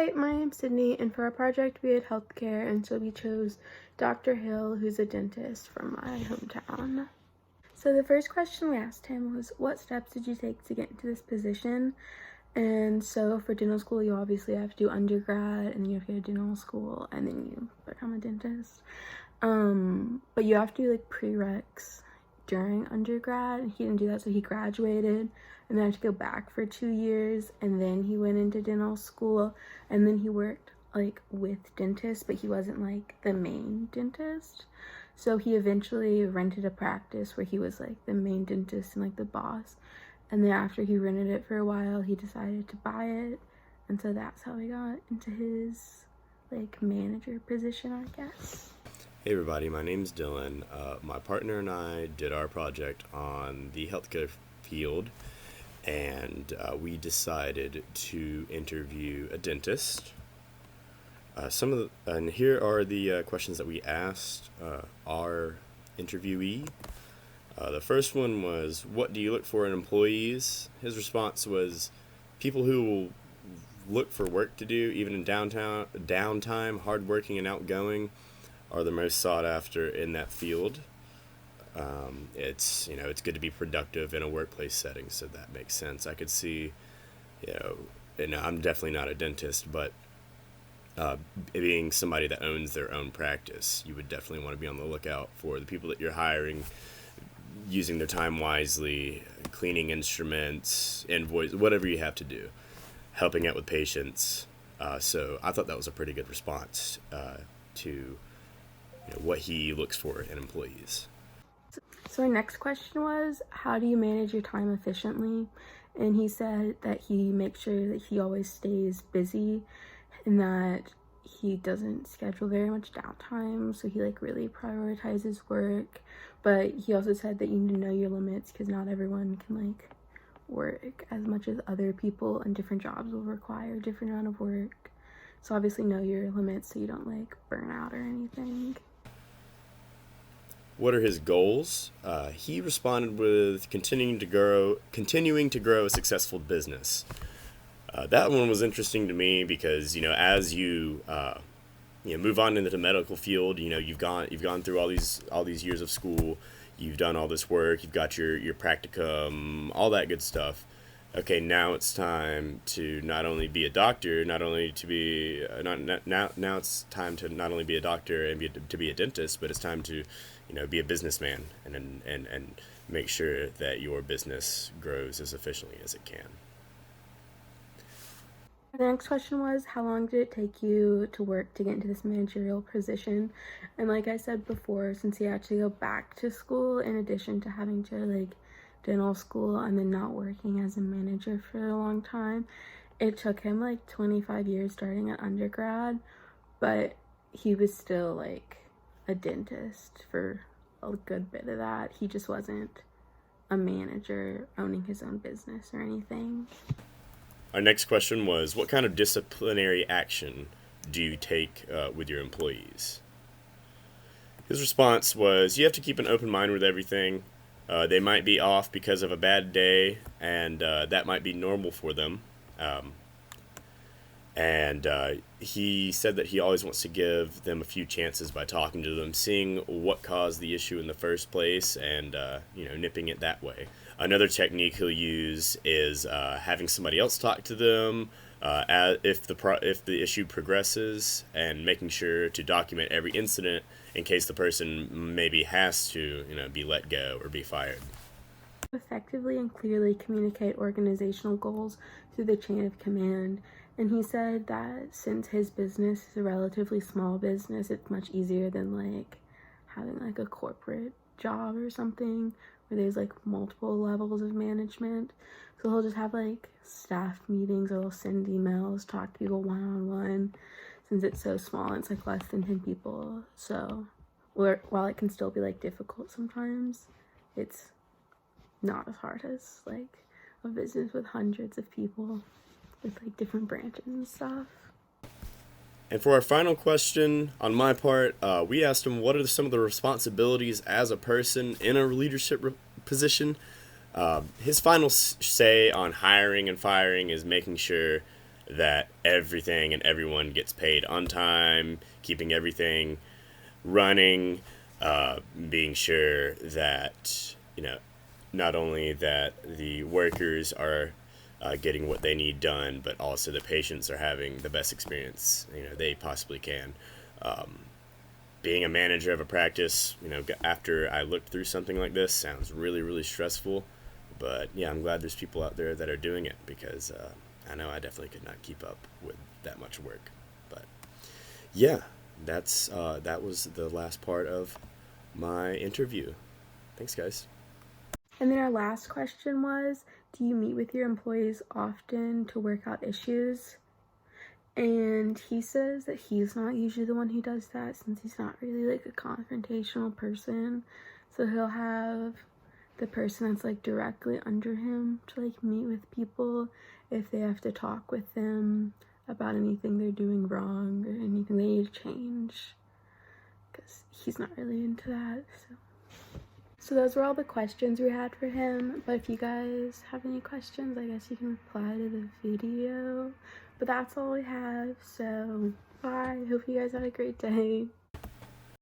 Hi, my name's Sydney, and for our project we had healthcare, and so we chose Dr. Hill, who's a dentist from my hometown. So the first question we asked him was, what steps did you take to get into this position? And so for dental school, you obviously have to do undergrad, and then you have to go to dental school, and then you become a dentist. But you have to do like prereqs during undergrad, and he didn't do that, so he graduated and then had to go back for 2 years, and then he went into dental school, and then he worked like with dentists, but he wasn't like the main dentist. So he eventually rented a practice where he was like the main dentist and like the boss. And then after he rented it for a while, he decided to buy it, and so that's how he got into his like manager position, I guess. Hey everybody, my name's Dylan. My partner and I did our project on the healthcare field, and we decided to interview a dentist. And here are the questions that we asked our interviewee. The first one was, what do you look for in employees? His response was, people who will look for work to do, even in downtime, hardworking and outgoing, are the most sought after in that field. It's good to be productive in a workplace setting, so that makes sense. I could see, I'm definitely not a dentist, but being somebody that owns their own practice, you would definitely want to be on the lookout for the people that you're hiring, using their time wisely, cleaning instruments, invoice, whatever you have to do, helping out with patients. So I thought that was a pretty good response to what he looks for in employees. So our next question was, how do you manage your time efficiently? And he said that he makes sure that he always stays busy and that he doesn't schedule very much downtime, so he like really prioritizes work. But he also said that you need to know your limits, because not everyone can like work as much as other people, and different jobs will require a different amount of work. So obviously know your limits so you don't like burn out or anything. What are his goals? He responded with continuing to grow a successful business. That one was interesting to me because as you move on into the medical field, you've gone through all these years of school, you've done all this work, you've got your practicum, all that good stuff. Okay, now it's time to not only be a doctor, now it's time to not only be a doctor and to be a dentist, but it's time to be a businessman and make sure that your business grows as efficiently as it can. The next question was, how long did it take you to work to get into this managerial position? And like I said before, since he had to go back to school in addition to having to like dental school and then not working as a manager for a long time, it took him like 25 years starting at undergrad, but he was still like a dentist for a good bit of that. He just wasn't a manager owning his own business or anything. Our next question was, what kind of disciplinary action do you take with your employees? His response was, you have to keep an open mind with everything. They might be off because of a bad day, and that might be normal for them. He said that he always wants to give them a few chances by talking to them, seeing what caused the issue in the first place, and nipping it that way. Another technique he'll use is having somebody else talk to them if the issue progresses, and making sure to document every incident in case the person maybe has to be let go or be fired. Effectively and clearly communicate organizational goals through the chain of command. And he said that since his business is a relatively small business, it's much easier than like having like a corporate job or something where there's like multiple levels of management. So he'll just have like staff meetings, or he'll send emails, talk to people one-on-one. Since it's so small, it's like less than 10 people. So while it can still be like difficult sometimes, it's not as hard as like a business with hundreds of people with like different branches and stuff. And for our final question, on my part, we asked him what are some of the responsibilities as a person in a leadership position. His final say on hiring and firing is making sure that everything and everyone gets paid on time, keeping everything running, being sure that, not only that the workers are getting what they need done, but also the patients are having the best experience they possibly can. Being a manager of a practice, after I looked through something like this, sounds really, really stressful. But yeah, I'm glad there's people out there that are doing it, because I know I definitely could not keep up with that much work. But yeah, that was the last part of my interview. Thanks, guys. And then our last question was, do you meet with your employees often to work out issues? And he says that he's not usually the one who does that, since he's not really like a confrontational person. So he'll have the person that's like directly under him to like meet with people if they have to talk with them about anything they're doing wrong or anything they need to change, because he's not really into that. So those were all the questions we had for him, but if you guys have any questions, I guess you can reply to the video. But that's all we have, so bye. Hope you guys have a great day.